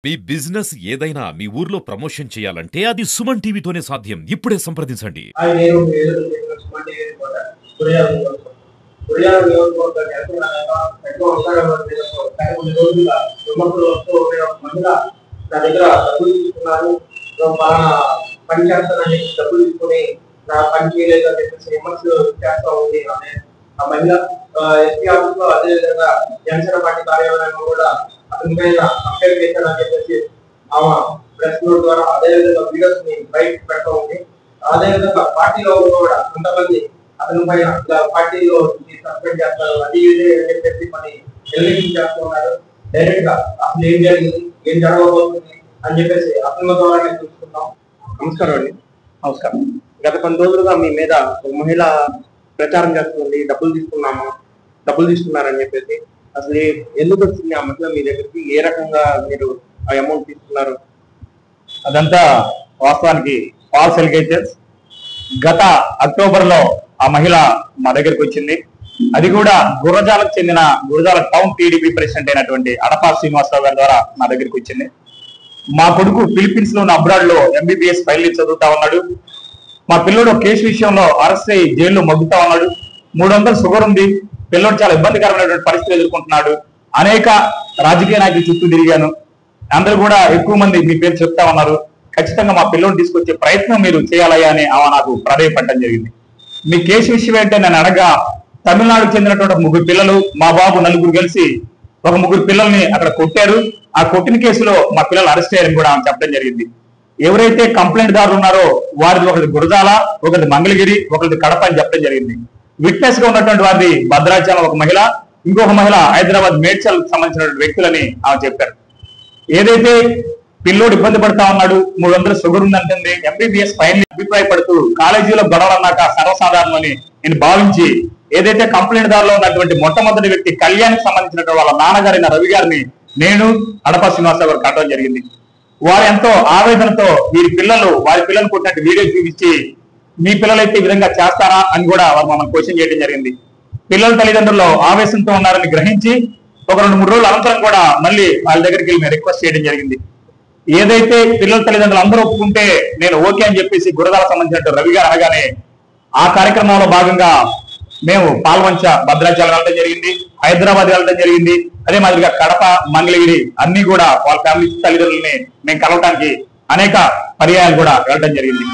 మీ business ఏదైనా మీ ఊర్లో promotion చేయాలంటే అది సుమన్ టీవీతోనే సాధ్యం. ఇప్పుడే సంప్రదించండి. పని చేయలేదని చెప్పేసి విమర్శలు చేస్తా ఉంది ఆ మహిళ. ఎస్పీ ఆఫీస్ లో అదేవిధంగా జనసేన పార్టీ కార్యాలయంలో కూడా అతని పైన కంప్లైంట్ చేశారని చెప్పేసి ఆమె ప్రెస్ నోట్ ద్వారా అదేవిధంగా వీడియోస్ ని బయట పెడతా ఉంది. అదేవిధంగా పార్టీలో కూడా కొంతమంది అతని పైన పార్టీలో సస్పెండ్ చేస్తారు అది ఇది అని చెప్పేసి మరి ఎలిగేషన్ చేస్తున్నారు. డైరెక్ట్ గా అసలు ఏం జరిగింది, ఏం జరగబోతుంది అని చెప్పేసి అతని ద్వారానే చూసుకుంటాం. నమస్కారం అండి. నమస్కారం. గత కొన్ని రోజులుగా మీ మీద ఒక మహిళ ప్రచారం చేస్తుంది, డబ్బులు తీసుకున్నారని చెప్పేసి. అసలు ఎందుకు వచ్చింది ఆ మహిళ మీ దగ్గరికి, ఏ రకంగా మీరు ఆ అమౌంట్ తీసుకున్నారు? అదంతా వాస్తవానికి ఫాల్స్ ఎలిగేషన్స్. గత అక్టోబర్ లో ఆ మహిళ మా దగ్గరికి వచ్చింది. అది కూడా గురజాలకు చెందిన గురజాల టౌన్ టీడీపీ ప్రెసిడెంట్ అయినటువంటి అడపా శ్రీనివాసరావు గారి ద్వారా మా దగ్గరికి వచ్చింది. మా కొడుకు ఫిలిప్పీన్స్ లో ఉన్న అబ్రాడ్ లో ఎంబీబీఎస్ ఫైనల్ చదువుతా ఉన్నాడు. మా పిల్లోడు కేసు విషయంలో అరెస్ట్ అయ్యి జైల్లో మగ్గుతా ఉన్నాడు. 300 షుగర్ ఉంది. పిల్లోడు చాలా ఇబ్బందికరమైనటువంటి పరిస్థితులు ఎదుర్కొంటున్నాడు. అనేక రాజకీయ నాయకులు చుట్టూ తిరిగాను. అందరూ కూడా ఎక్కువ మంది మీ పేరు చెప్తా ఉన్నారు. ఖచ్చితంగా మా పిల్లోని తీసుకొచ్చే ప్రయత్నం మీరు చేయాలయ్యా అని ఆమె నాకు ప్రాధాన్యపడడం జరిగింది. మీ కేసు విషయం ఏంటంటే నేను అడగా, తమిళనాడుకు చెందినటువంటి 3 పిల్లలు, మా బాబు నలుగురు కలిసి ఒక 3 పిల్లల్ని అక్కడ కొట్టారు. ఆ కొట్టిన కేసులో మా పిల్లలు అరెస్ట్ అయ్యారని కూడా ఆమె చెప్పడం జరిగింది. ఎవరైతే కంప్లైంట్ దారులు ఉన్నారో వారిది ఒకటి గురజాల, ఒకటి మంగళగిరి, ఒకటి కడప అని చెప్పడం జరిగింది. విట్నెస్ గా ఉన్నటువంటి వారిది భద్రాచలం ఒక మహిళ, ఇంకొక మహిళ హైదరాబాద్ మేడ్చల్ సంబంధించిన వ్యక్తులని ఆమె చెప్పారు. ఏదైతే పిల్లోడు ఇబ్బంది పడతా ఉన్నాడు, 300 షుగర్ ఉందంటుంది, ఎంబీబీఎస్ ఫైనల్ అభిప్రాయపడుతూ కాలేజీలో గొడవలన్నాక సర్వసాధారణమని నేను భావించి ఏదైతే కంప్లైంట్ దారులో ఉన్నటువంటి మొట్టమొదటి వ్యక్తి కళ్యాణ్కి సంబంధించినటువంటి వాళ్ళ నాన్నగారైన రవి గారిని నేను అడపా శ్రీనివాసరావు గారు కట్టడం జరిగింది. వారు ఎంతో ఆవేదనతో వారి పిల్లలు కొట్టినట్టు వీడియో చూపించి మీ పిల్లలైతే ఈ విధంగా చేస్తారా అని కూడా వారు మమ్మల్ని క్వశ్చన్ చేయడం జరిగింది. పిల్లల తల్లిదండ్రులు ఆవేశంతో ఉన్నారని గ్రహించి ఒక 2-3 రోజుల అనంతరం కూడా మళ్ళీ వాళ్ళ దగ్గరికి వెళ్ళి రిక్వెస్ట్ చేయడం జరిగింది. ఏదైతే పిల్లల తల్లిదండ్రులు అందరూ ఒప్పుకుంటే నేను ఓకే అని చెప్పేసి గురజాల సంబంధించినట్టు రవి గారు అనగానే ఆ కార్యక్రమంలో భాగంగా మేము పాల్వంచ భద్రాచలం వెళ్ళడం జరిగింది, హైదరాబాద్ వెళ్ళడం జరిగింది. అదే మాదిరిగా కడప, మంగళగిరి అన్ని కూడా వాళ్ళ ఫ్యామిలీ తల్లిదండ్రులని మేము కలవటానికి అనేక పర్యాయాలు కూడా వెళ్ళడం జరిగింది.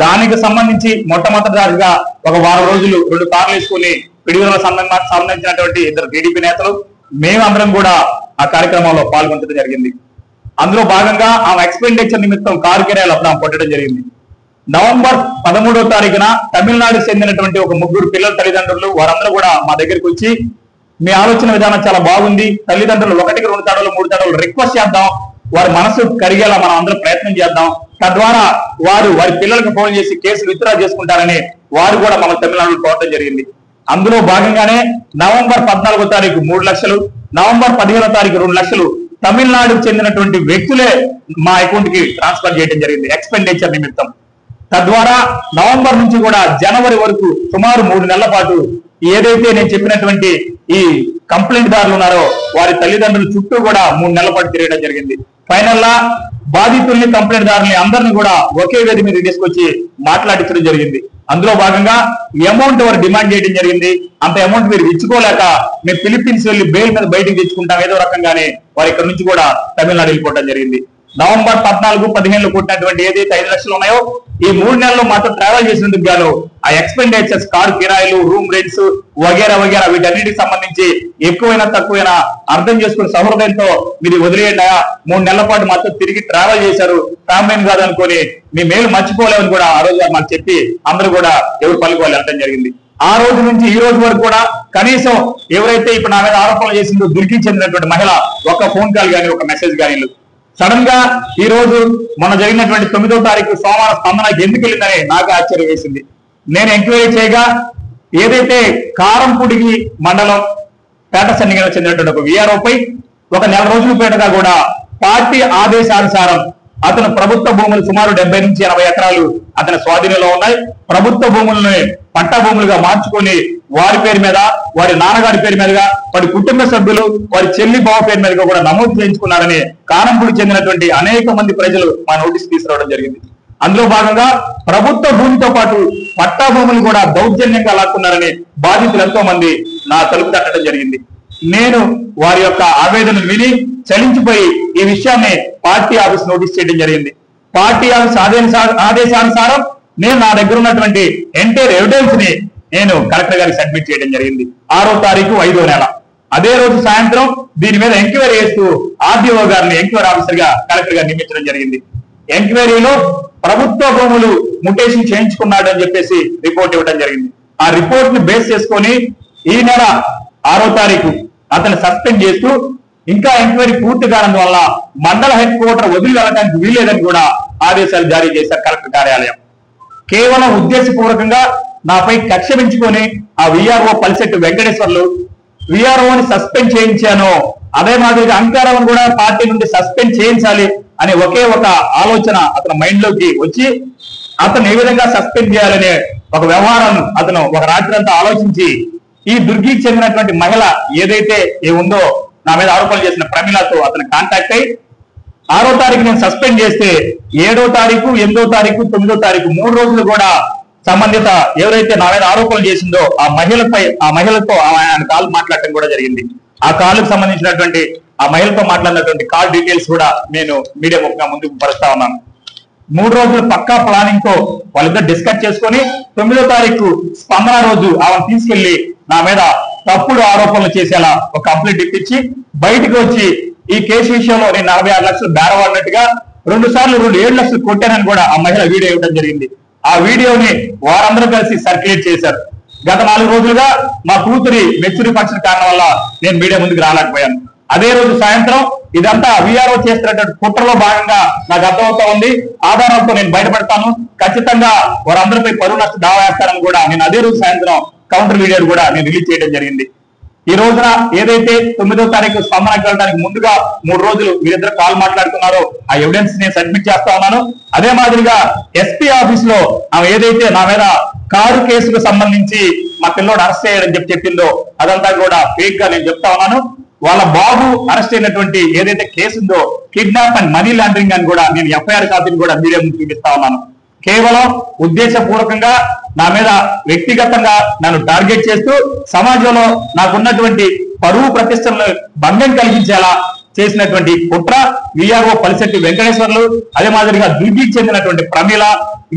దానికి సంబంధించి మొట్టమొదటిసారిగా ఒక వారం రోజులు 2 కార్లు వేసుకుని పిడిగుల సంబంధించినటువంటి 2 టీడీపీ నేతలు మేమందరం కూడా ఆ కార్యక్రమంలో పాల్గొనడం జరిగింది. అందులో భాగంగా ఆమె ఎక్స్పెండిచర్ నిమిత్తం కారు కిరాయిలు అప్పుడు పొట్టడం జరిగింది. నవంబర్ 13వ తారీఖున తమిళనాడుకు చెందినటువంటి ఒక 3 పిల్లల తల్లిదండ్రులు వారందరూ కూడా మా దగ్గరికి వచ్చి మీ ఆలోచన విధానం చాలా బాగుంది, తల్లిదండ్రులు 1కి 2 తడవలు 3 తడవలు రిక్వెస్ట్ చేద్దాం, వారి మనసు కరిగేలా మనం అందరం ప్రయత్నం చేద్దాం, తద్వారా వారి పిల్లలకు ఫోన్ చేసి కేసులు విత్డ్రా చేసుకుంటారని వారు కూడా మన తమిళనాడులో కోరడం జరిగింది. అందులో భాగంగానే నవంబర్ 14వ తారీఖు 3 లక్షలు, నవంబర్ 15వ తారీఖు 2 లక్షలు తమిళనాడుకు చెందినటువంటి వ్యక్తులే మా అకౌంట్ కి ట్రాన్స్ఫర్ చేయడం జరిగింది ఎక్స్పెండిచర్ నిమిత్తం. తద్వారా నవంబర్ నుంచి కూడా జనవరి వరకు సుమారు 3 నెలల పాటు ఏదైతే నేను చెప్పినటువంటి ఈ కంప్లైంట్ దారులు ఉన్నారో వారి తల్లిదండ్రుల చుట్టూ కూడా 3 నెలల పాటు తిరగడం జరిగింది. ఫైనల్ గా బాధితుల్ని, కంప్లైంట్ దారుల్ని అందరినీ కూడా ఒకే వేది మీద తీసుకొచ్చి మాట్లాడించడం జరిగింది. అందులో భాగంగా అమౌంట్ వారు డిమాండ్ చేయడం జరిగింది. అంత అమౌంట్ మీరు ఇచ్చుకోలేక మేము ఫిలిప్పీన్స్ వెళ్ళి బెయిల్ మీద బయటకు తెచ్చుకుంటాం ఏదో రకంగానే వారు ఇక్కడ నుంచి కూడా తమిళనాడు వెళ్ళిపోవడం జరిగింది. నవంబర్ 14, 15 కొట్టినటువంటి ఏదైతే 5 లక్షలు ఉన్నాయో ఈ 3 నెలల్లో మాతో ట్రావెల్ చేసినందుకు గాను ఆ ఎక్స్పెండిచర్స్, కారు కిరాయిలు, రూమ్ రెంట్స్ వగేరా వీటన్నిటికి సంబంధించి ఎక్కువైనా తక్కువైనా అర్థం చేసుకుని సహృదయంతో మీరు వదిలేయండి. 3 నెలల పాటు మాతో తిరిగి ట్రావెల్ చేశారు, ఫ్యామిలీని కాదనుకొని మీ మేలు మర్చిపోలేమని కూడా ఆ రోజు మాకు చెప్పి అందరూ కూడా ఎవరు పనికి వాళ్ళు వెళ్ళడం జరిగింది. ఆ రోజు నుంచి ఈ రోజు వరకు కూడా కనీసం ఎవరైతే ఇప్పుడు నా మీద ఆరోపణలు చేసిందో దుర్కి చెందినటువంటి మహిళ ఒక ఫోన్ కాల్ కానీ ఒక మెసేజ్ కానీ సడన్ గా ఈ రోజు మొన్న జరిగినటువంటి 9వ తారీఖు సోమవారం స్పందనకి ఎందుకు వెళ్ళిందని నాకు ఆశ్చర్యం వేసింది. నేను ఎంక్వైరీ చేయగా ఏదైతే కారంపూడికి మండలం పేట సన్నిగిరికి చెందినటువంటి ఒక వీఆర్ఓపై ఒక 4 రోజుల పేటగా కూడా పార్టీ ఆదేశానుసారం అతను ప్రభుత్వ భూములు సుమారు 70 నుంచి 80 ఎకరాలు అతని స్వాధీనంలో ఉన్నాయి. ప్రభుత్వ భూములను పట్టా భూములుగా మార్చుకొని వారి పేరు మీద, వారి నాన్నగారి పేరు మీదుగా, వారి కుటుంబ సభ్యులు, వారి చెల్లి బావ పేరు మీదుగా కూడా నమోదు చేయించుకున్నారని కానంపూడికి చెందినటువంటి అనేక మంది ప్రజలు మా నోటీస్ తీసుకురావడం జరిగింది. అందులో భాగంగా ప్రభుత్వ భూమితో పాటు పట్టా భూములు కూడా దౌర్జన్యంగా లాక్కున్నారని బాధితులు ఎంతో మంది నా తలుపు తట్టడం జరిగింది. నేను వారి యొక్క ఆవేదనను విని చలించిపోయి ఈ విషయాన్ని పార్టీ ఆఫీస్ నోటీస్ చేయడం జరిగింది. పార్టీ ఆఫీస్ ఆదేశానుసారం నేను నా దగ్గర ఉన్నటువంటి ఎంటైర్ ఎవిడెన్స్ ని నేను కలెక్టర్ గారికి సబ్మిట్ చేయడం జరిగింది 6వ తారీఖు 5వ నెల. అదే రోజు సాయంత్రం దీని మీద ఎంక్వైరీ చేస్తూ ఆర్డీఓ గారిని ఎంక్వైరీ ఆఫీసర్ గా కలెక్టర్ గారు నియమించడం జరిగింది. ఎంక్వైరీలో ప్రభుత్వ భూములు ముటేషన్ చేయించుకున్నాడు అని చెప్పేసి రిపోర్ట్ ఇవ్వడం జరిగింది. ఆ రిపోర్ట్ ని బేస్ చేసుకొని ఈ నెల 6వ తారీఖు అతను సస్పెండ్ చేస్తూ ఇంకా ఎంక్వైరీ పూర్తి కావడం వల్ల మండల హెడ్ క్వార్టర్ వదిలి వెళ్ళడానికి వీల్లేదని కూడా ఆదేశాలు జారీ చేశారు కలెక్టర్ కార్యాలయం. కేవలం ఉద్దేశపూర్వకంగా నాపై కక్ష పెంచుకొని ఆ విఆర్ఓ పల్సెట్టి వెంకటేశ్వర్లు విఆర్ఓని సస్పెండ్ చేయించాను, అదే మాదిరిగా అంకారావును కూడా పార్టీ నుండి సస్పెండ్ చేయించాలి అనే ఒకే ఒక ఆలోచన అతని మైండ్ లోకి వచ్చి అతను ఏ విధంగా సస్పెండ్ చేయాలనే ఒక వ్యవహారాన్ని అతను ఒక రాత్రి అంతా ఆలోచించి ఈ దుర్గికి చెందినటువంటి మహిళ ఏదైతే ఉందో నా మీద ఆరోపణలు చేసిన ప్రమిళతో అతను కాంటాక్ట్ అయ్యి 6వ తారీఖు నేను సస్పెండ్ చేస్తే 7వ తారీఖు, 8వ తారీఖు, 9వ తారీఖు 3 రోజులు కూడా సంబంధిత ఎవరైతే నా మీద ఆరోపణలు చేసిందో ఆ మహిళతో ఆయన కాల్ మాట్లాడటం కూడా జరిగింది. ఆ కాల్కు సంబంధించినటువంటి ఆ మహిళతో మాట్లాడినటువంటి కాల్ డీటెయిల్స్ కూడా నేను మీడియా ముఖంగా ముందుకు పరుస్తా ఉన్నాను. 3 రోజులు పక్కా ప్లానింగ్ తో వాళ్ళిద్దరు డిస్కస్ చేసుకొని 9వ తారీఖు స్పందన రోజు ఆమెను తీసుకెళ్లి నా మీద తప్పుడు ఆరోపణలు చేసేలా ఒక కంప్లైంట్ ఇప్పించి బయటకు వచ్చి ఈ కేసు విషయంలో నేను 46 లక్షలు బేరవాడినట్టుగా 2 సార్లు 7 లక్షలు కొట్టానని కూడా ఆ మహిళ వీడియో ఇవ్వడం జరిగింది. ఆ వీడియోని వారందరూ కలిసి సర్క్యులేట్ చేశారు. గత 4 రోజులుగా మా కూతురి మెచ్యూరి ఫంక్షన్ కారణం వల్ల నేను మీడియా ముందుకు రాలేకపోయాను. అదే రోజు సాయంత్రం ఇదంతా విఆర్ఓ చేస్తున్నటువంటి కుట్రలో భాగంగా నాకు అర్థమవుతా ఉంది. ఆధారాలతో నేను బయటపడతాను, ఖచ్చితంగా వారందరిపై పరువు నష్ట దావా వేస్తారని కూడా నేను అదే రోజు సాయంత్రం కౌంటర్ వీడియో కూడా నేను రిలీజ్ చేయడం జరిగింది. ఈ రోజున ఏదైతే 9వ తారీఖు స్పందనకు వెళ్ళడానికి ముందుగా 3 రోజులు మీరిద్దరు కాల్ మాట్లాడుతున్నారో ఆ ఎవిడెన్స్ నేను సబ్మిట్ చేస్తా ఉన్నాను. అదే మాదిరిగా ఎస్పీ ఆఫీస్ లో ఆమె ఏదైతే నా మీద కారు కేసుకు సంబంధించి మా పిల్లోడు అరెస్ట్ చేయడం చెప్పిందో అదంతా కూడా ఫేక్ గా నేను చెప్తా ఉన్నాను. వాళ్ళ బాబు అరెస్ట్ అయినటువంటి ఏదైతే కేసు ఉందో కిడ్నాప్ అండ్ మనీ లాండరింగ్ అని కూడా నేను ఎఫ్ఐఆర్ కాపీని కూడా మీడియా ముందు చూపిస్తా ఉన్నాను. కేవలం ఉద్దేశపూర్వకంగా నా మీద వ్యక్తిగతంగా నన్ను టార్గెట్ చేస్తూ సమాజంలో నాకున్నటువంటి పరువు ప్రతిష్టలను భంగం కలిగించేలా చేసినటువంటి కుట్ర విఆర్ఓ పల్సెట్టి వెంకటేశ్వర్లు, అదే మాదిరిగా దుర్గికి చెందినటువంటి ప్రమీల,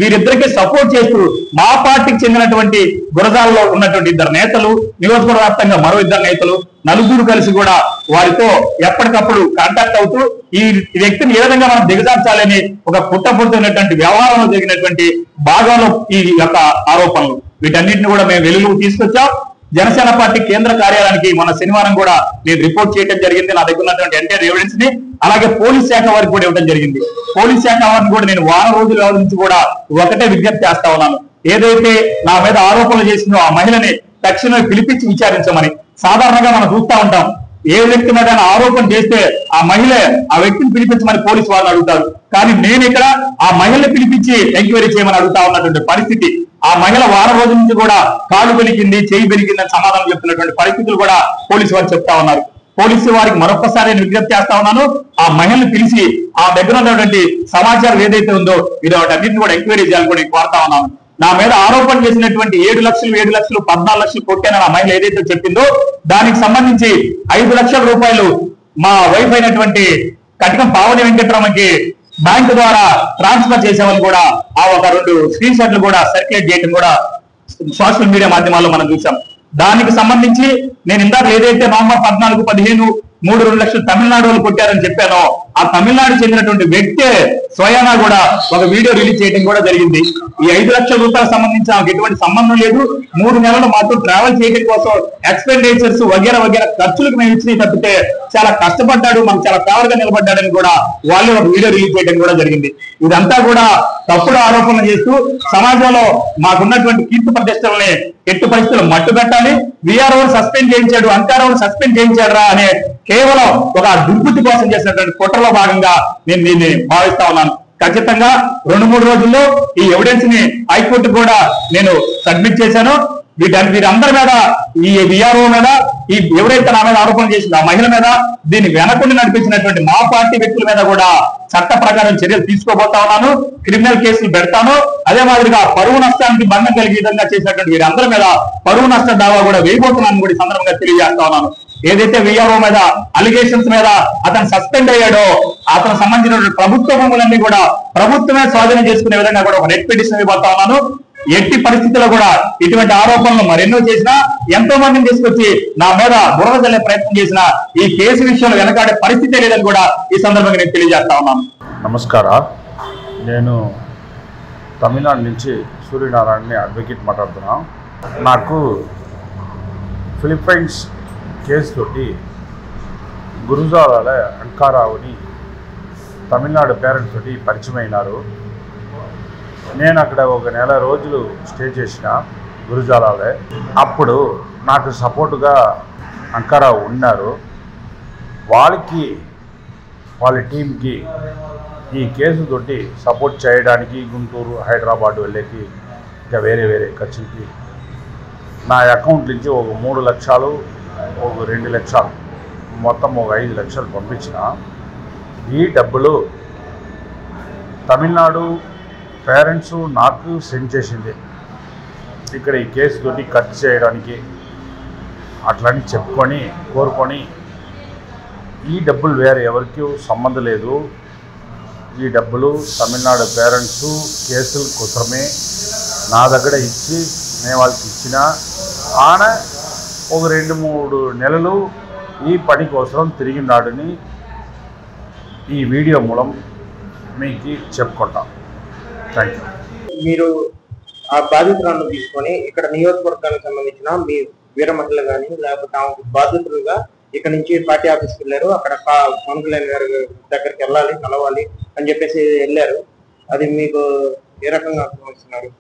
వీరిద్దరికి సపోర్ట్ చేస్తూ మా పార్టీకి చెందినటువంటి గురజాలలో ఉన్నటువంటి 2 నేతలు, నియోజకవర్గ వ్యాప్తంగా మరో 2 నేతలు, నలుగురు కలిసి కూడా వారితో ఎప్పటికప్పుడు కాంటాక్ట్ అవుతూ ఈ వ్యక్తిని ఏ విధంగా మనం దిగజార్చాలని ఒక కుట్రపూరితమైనటువంటి వ్యవహారంలో జరిగినటువంటి భాగంలో ఈ యొక్క ఆరోపణలు వీటన్నిటిని కూడా మేము వెలుగులోకి తీసుకొచ్చాం. జనసేన పార్టీ కేంద్ర కార్యాలయానికి మన శనివారం కూడా నేను రిపోర్ట్ చేయడం జరిగింది. నా దగ్గర ఉన్నటువంటి ఎంటైర్ ఎవిడెన్స్ ని అలాగే పోలీస్ శాఖ వారికి కూడా ఇవ్వడం జరిగింది. పోలీస్ శాఖ వారిని కూడా నేను వారం రోజుల నుంచి కూడా ఒకటే విజ్ఞప్తి చేస్తా ఉన్నాను. ఏదైతే నా మీద ఆరోపణలు చేసిందో ఆ మహిళని తక్షణమే పిలిపించి విచారించమని. సాధారణంగా మనం చూస్తా ఉంటాం, ఏ వ్యక్తి మీద ఆరోపణ చేస్తే ఆ మహిళ ఆ వ్యక్తిని పిలిపించమని పోలీసు వాళ్ళని అడుగుతారు. కానీ నేను ఇక్కడ ఆ మహిళని పిలిపించి ఎంక్వైరీ చేయమని అడుగుతా ఉన్నటువంటి పరిస్థితి. ఆ మహిళ వారం రోజుల నుంచి కూడా కాళ్ళు పెరిగింది, చేయి పెరిగింది అని సమాధానం చెప్తున్నటువంటి పరిస్థితులు కూడా పోలీసు వారు చెప్తా ఉన్నారు. పోలీసు వారికి మరొకసారి నేను విజ్ఞప్తి చేస్తా ఉన్నాను, ఆ మహిళను పిలిచి ఆ దగ్గర ఉన్నటువంటి సమాచారం ఏదైతే ఉందో ఇది వాటన్నిటిని కూడా ఎంక్వైరీ చేయాలని కూడా నేను కోరుతా ఉన్నాను. నా మీద ఆరోపణ చేసినటువంటి 7 లక్షలు 14 లక్షలు కొట్టానని ఆ మహిళ ఏదైతే చెప్పిందో దానికి సంబంధించి 5 లక్షల రూపాయలు మా వైఫ్ అయినటువంటి కటికం పావని వెంకటరామకి బ్యాంకు ద్వారా ట్రాన్స్ఫర్ చేసేవాళ్ళు కూడా ఆ ఒక 2 స్క్రీన్ షాట్లు కూడా సర్క్యులేట్ చేయడం కూడా సోషల్ మీడియా మాధ్యమాల్లో మనం చూసాం. దానికి సంబంధించి నేను ఇందాక ఏదైతే నవంబర్ 14, 15 2 లక్షలు తమిళనాడు వాళ్ళు కొట్టారని చెప్పానో ఆ తమిళనాడు చెందినటువంటి వ్యక్తే స్వయానా కూడా ఒక వీడియో రిలీజ్ చేయడం కూడా జరిగింది. ఈ 5 లక్షల రూపాయలకు సంబంధించి నాకు ఎటువంటి సంబంధం లేదు. 3 నెలలు మాతో ట్రావెల్ చేయడం కోసం ఎక్స్పెండిచర్స్ వగేరా ఖర్చులకు మేము ఇచ్చినవి తప్పితే చాలా కష్టపడ్డాడు, మనకు చాలా ఫేవర్ గా నిలబడ్డాడని కూడా వాళ్ళు ఒక వీడియో రిలీజ్ చేయడం కూడా జరిగింది. ఇదంతా కూడా తప్పుడు ఆరోపణలు చేస్తూ సమాజంలో మాకున్నటువంటి కీర్తి ప్రతిష్టలని ఎట్టు పరిస్థితులు మట్టు పెట్టాలి. విఆర్ఓ సస్పెండ్ చేయించాడు, అంకారావును సస్పెండ్ చేయించాడు రా అనే కేవలం ఒక దుర్బుద్ధి కోసం చేసినటువంటి కుట్రలో భాగంగా నేను దీన్ని భావిస్తా ఉన్నాను. ఖచ్చితంగా 2-3 రోజుల్లో ఈ ఎవిడెన్స్ ని హైకోర్టు కూడా నేను సబ్మిట్ చేశాను. వీరందరి మీద ఈ విఆర్ఓ మీద ఈ ఎవరైతే నా మీద ఆరోపణ చేసిందో ఆ మహిళ మీద దీన్ని వెనకుండి నడిపించినటువంటి మా పార్టీ వ్యక్తుల మీద కూడా చట్ట ప్రకారం చర్యలు తీసుకోబోతా ఉన్నాను. క్రిమినల్ కేసులు పెడతాను. అదే మాదిరిగా పరువు నష్టానికి భంగం కలిగే విధంగా చేసినటువంటి వీరందరి మీద పరువు నష్ట దావా కూడా వేయబోతున్నాను కూడా ఈ సందర్భంగా తెలియజేస్తా ఉన్నాను. ఏదైతే విఆర్ఓ మీద అలిగేషన్స్ మీద అతను సస్పెండ్ అయ్యాడో అతను సంబంధించిన ప్రభుత్వ భూములన్నీ కూడా ప్రభుత్వమే స్వాధీనం చేసుకునే విధంగా కూడా ఒక రెడ్ పిటిషన్ ఇవ్వబోతా ఉన్నాను. ఎట్టి పరిస్థితుల్లో కూడా ఇటువంటి ఆరోపణలు మరెన్నో చేసినా ఎంతో మందిని తీసుకొచ్చి నా మీద బురద జల్లే ప్రయత్నం చేసినా ఈ కేసు విషయంలో వెనకాడే పరిస్థితి లేదని కూడా ఈ సందర్భంగా నేను తెలియజేస్తా ఉన్నాను. నమస్కారం. నేను తమిళనాడు నుంచి సూర్యనారాయణని అడ్వకేట్ మాట్లాడుతున్నాను. నాకు ఫిలిప్పైన్స్ కేసు తోటి గురుజాల అంకారావుని తమిళనాడు పేరెంట్స్ తోటి పరిచయం అయినారు. నేను అక్కడ ఒక నెల రోజులు స్టే చేసిన గురుజాలే. అప్పుడు నాకు సపోర్టుగా అంకారావు ఉన్నారు. వాళ్ళకి వాళ్ళ టీంకి ఈ కేసుతోటి సపోర్ట్ చేయడానికి గుంటూరు హైదరాబాద్ వెళ్ళేకి ఇంకా వేరే వేరే ఖర్చులకి నా అకౌంట్ నుంచి ఒక 3 లక్షలు ఒక 2 లక్షలు మొత్తం ఒక 5 లక్షలు పంపించిన. ఈ డబ్బులు తమిళనాడు పేరెంట్స్ నాకు సెండ్ చేసింది ఇక్కడ ఈ కేసు తోటి ఖర్చు చేయడానికి అట్లని చెప్పుకొని కోరుకొని ఈ డబ్బులు వేరే ఎవరికి సంబంధం లేదు. ఈ డబ్బులు తమిళనాడు పేరెంట్స్ కేసుల కోసమే నా దగ్గర ఇచ్చి నేను వాళ్ళకి ఇచ్చిన ఆయన ఒక 2-3 నెలలు ఈ పని కోసం తిరిగినాడని ఈ వీడియో మూలం మీకు చెప్పుకుంటాం. Thank you. మీరు ఆ బాధితులను తీసుకొని ఇక్కడ నియోజకవర్గానికి సంబంధించిన మీ వీర మహిళలు కానీ లేకపోతే బాధితులుగా ఇక్కడ నుంచి పార్టీ ఆఫీస్కి వెళ్ళారు. అక్కడ పవన్ కళ్యాణ్ గారి దగ్గరికి వెళ్ళాలి కలవాలి అని చెప్పేసి వెళ్ళారు. అది మీకు ఏ రకంగా అర్థమవుతున్నారు?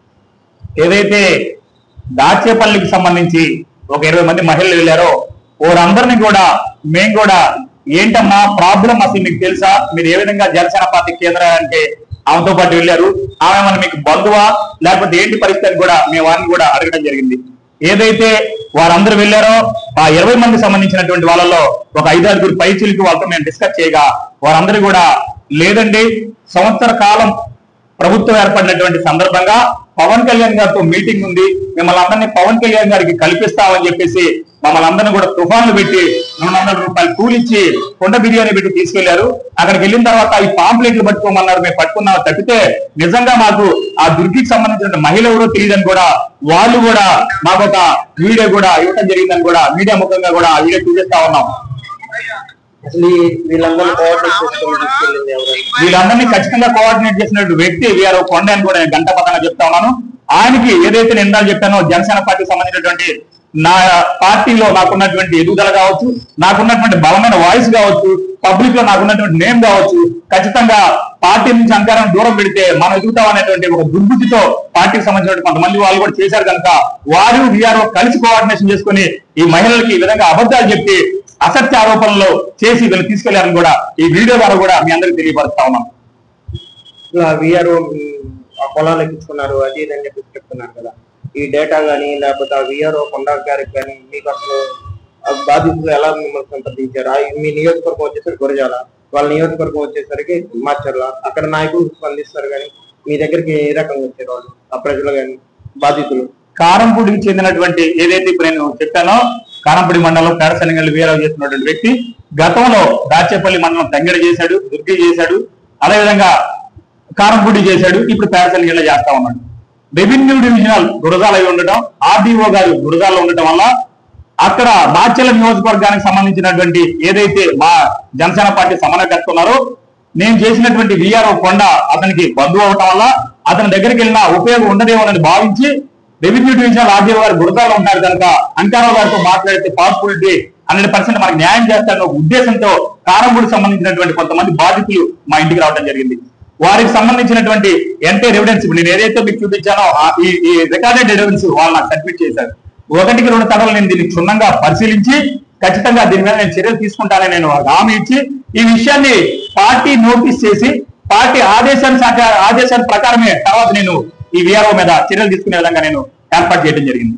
ఏదైతే దాచేపల్లికి సంబంధించి ఒక 20 మంది మహిళలు వెళ్ళారో వారందరినీ కూడా మేము కూడా ఏంటమ్మా ప్రాబ్లం అసలు మీకు తెలుసా, మీరు ఏ విధంగా జనసేన పార్టీ కేంద్రానికి ఆమెతో పాటు వెళ్ళారు, ఆమె మన మీకు బంధువా లేకపోతే ఏంటి పరిస్థితి కూడా మేము వారిని కూడా అడగడం జరిగింది. ఏదైతే వారందరూ వెళ్ళారో ఆ 20 మంది సంబంధించినటువంటి వాళ్ళలో ఒక 5-6 పైచీలకి వాళ్ళతో మేము డిస్కస్ చేయగా వారందరూ కూడా లేదండి, సంవత్సర కాలం ప్రభుత్వం ఏర్పడినటువంటి సందర్భంగా పవన్ కళ్యాణ్ గారితో మీటింగ్ ఉంది, మిమ్మల్ని అందరినీ పవన్ కళ్యాణ్ గారికి కల్పిస్తామని చెప్పేసి మమ్మల్ని అందరినీ కూడా తుఫాన్లు పెట్టి 200 రూపాయలు కూలిచ్చి కొండ బిర్యానీ పెట్టి తీసుకెళ్లారు. అక్కడికి వెళ్ళిన తర్వాత ఈ పాంప్లెట్లు పట్టుకోమన్నారు, మేము పట్టుకున్నాం తప్పితే నిజంగా మాకు ఆ దుర్గికి సంబంధించిన మహిళ ఎవరో తెలియదని కూడా వాళ్ళు కూడా మాకు ఒక వీడియో కూడా ఇవ్వడం జరిగిందని కూడా మీడియా ముఖంగా కూడా ఆ వీడియో చూపిస్తా ఉన్నాం. అసలు వీళ్ళందరినీ ఖచ్చితంగా కోఆర్డినేట్ చేసినటువంటి వ్యక్తి వీఆర్ కొండ అని కూడా నేను గంటపదంగా చెప్తా ఉన్నాను. ఆయనకి ఏదైతే నేను ఇందాక చెప్పానో జనసేన పార్టీకి సంబంధించినటువంటి నా పార్టీలో నాకున్నటువంటి ఎదుగుదల కావచ్చు, నాకున్నటువంటి బలమైన వాయిస్ కావచ్చు, పబ్లిక్ లో నాకున్నటువంటి నేమ్ కావచ్చు, ఖచ్చితంగా పార్టీ నుంచి అంకారం దూరం పెడితే మనం ఎదుగుతాం అనేటువంటి ఒక దుర్బుద్ధితో పార్టీకి సంబంధించిన కొంతమంది వాళ్ళు కూడా చేశారు కనుక వారు వీఆర్ఓ కలిసి కోఆర్డినేషన్ చేసుకుని ఈ మహిళలకి ఈ విధంగా అబద్ధాలు చెప్పి అసత్య ఆరోపణలు చేసి వీళ్ళు తీసుకెళ్లారని కూడా ఈ వీడియో ద్వారా కూడా మీ అందరికి తెలియపరుస్తా ఉన్నాం. వీఆర్ఓ ఆ పొలాలు ఎక్కించుకున్నారు అది ఇది అని చెప్పి చెప్తున్నారు కదా, ఈ డేటా కానీ లేకపోతే ఆ వీఆర్ఓ కొండ గారికి కానీ మీకు అసలు బాధితులు ఎలా మిమ్మల్ని సంప్రదించారు? మీ నియోజకవర్గం వచ్చేసరికి గురజాల, వాళ్ళ నియోజకవర్గం వచ్చేసరికి మాచర్ల, అక్కడ నాయకులు స్పందిస్తారు కానీ మీ దగ్గరికి ఏ రకంగా వచ్చారు వాళ్ళు ఆ ప్రజలు కానీ బాధితులు? కారంపూడికి చెందినటువంటి ఏదైతే ఇప్పుడు నేను చెప్పానో కారంపూడి మండలం పేడసనగల్లి వీరావు చేస్తున్నటువంటి వ్యక్తి గతంలో దాచేపల్లి మండలం తంగడి చేశాడు, దుర్గి చేశాడు, అదేవిధంగా కారంపూడి చేశాడు, ఇప్పుడు పేడసనగల్లి చేస్తా ఉన్నాడు. రెవెన్యూ డివిజనల్ గురజాల ఉండటం, ఆర్డీఓ గారు గురజాలలో ఉండటం వల్ల అక్కడ మాచెల్ల నియోజకవర్గానికి సంబంధించినటువంటి ఏదైతే మా జనసేన పార్టీ సమన్వయకర్త ఉన్నారో నేను చేసినటువంటి వీఆర్ఓ కొండ అతనికి బంధువు అవటం వల్ల అతని దగ్గరికి వెళ్ళినా ఉపయోగం ఉండదేమోనని భావించి రెవెన్యూ డివిజనల్ ఆర్డీఓ గారు గురజాలలో ఉంటారు కనుక అంకారావు గారితో మాట్లాడితే పాసిబిలిటీ 100% మనకు న్యాయం చేస్తారన్న ఉద్దేశంతో కారంపూడికి సంబంధించినటువంటి కొంతమంది బాధితులు మా ఇంటికి రావడం జరిగింది. వారికి సంబంధించినటువంటి ఎంటైర్ ఎవిడెన్స్ నేను ఏదైతే మీకు చూపించానో ఈ రికార్డెడ్ ఎవిడెన్స్ వాళ్ళు నాకు సబ్మిట్ చేశారు. 1-2 తడలు నేను దీన్ని క్షుణ్ణంగా పరిశీలించి ఖచ్చితంగా దీని మీద నేను చర్యలు తీసుకుంటానని నేను హామీ ఇచ్చి ఈ విషయాన్ని పార్టీ నోటీస్ చేసి పార్టీ ఆదేశాల ప్రకారమే తర్వాత నేను ఈ వీఆర్ఓ మీద చర్యలు తీసుకునే విధంగా నేను ఏర్పాటు చేయడం జరిగింది.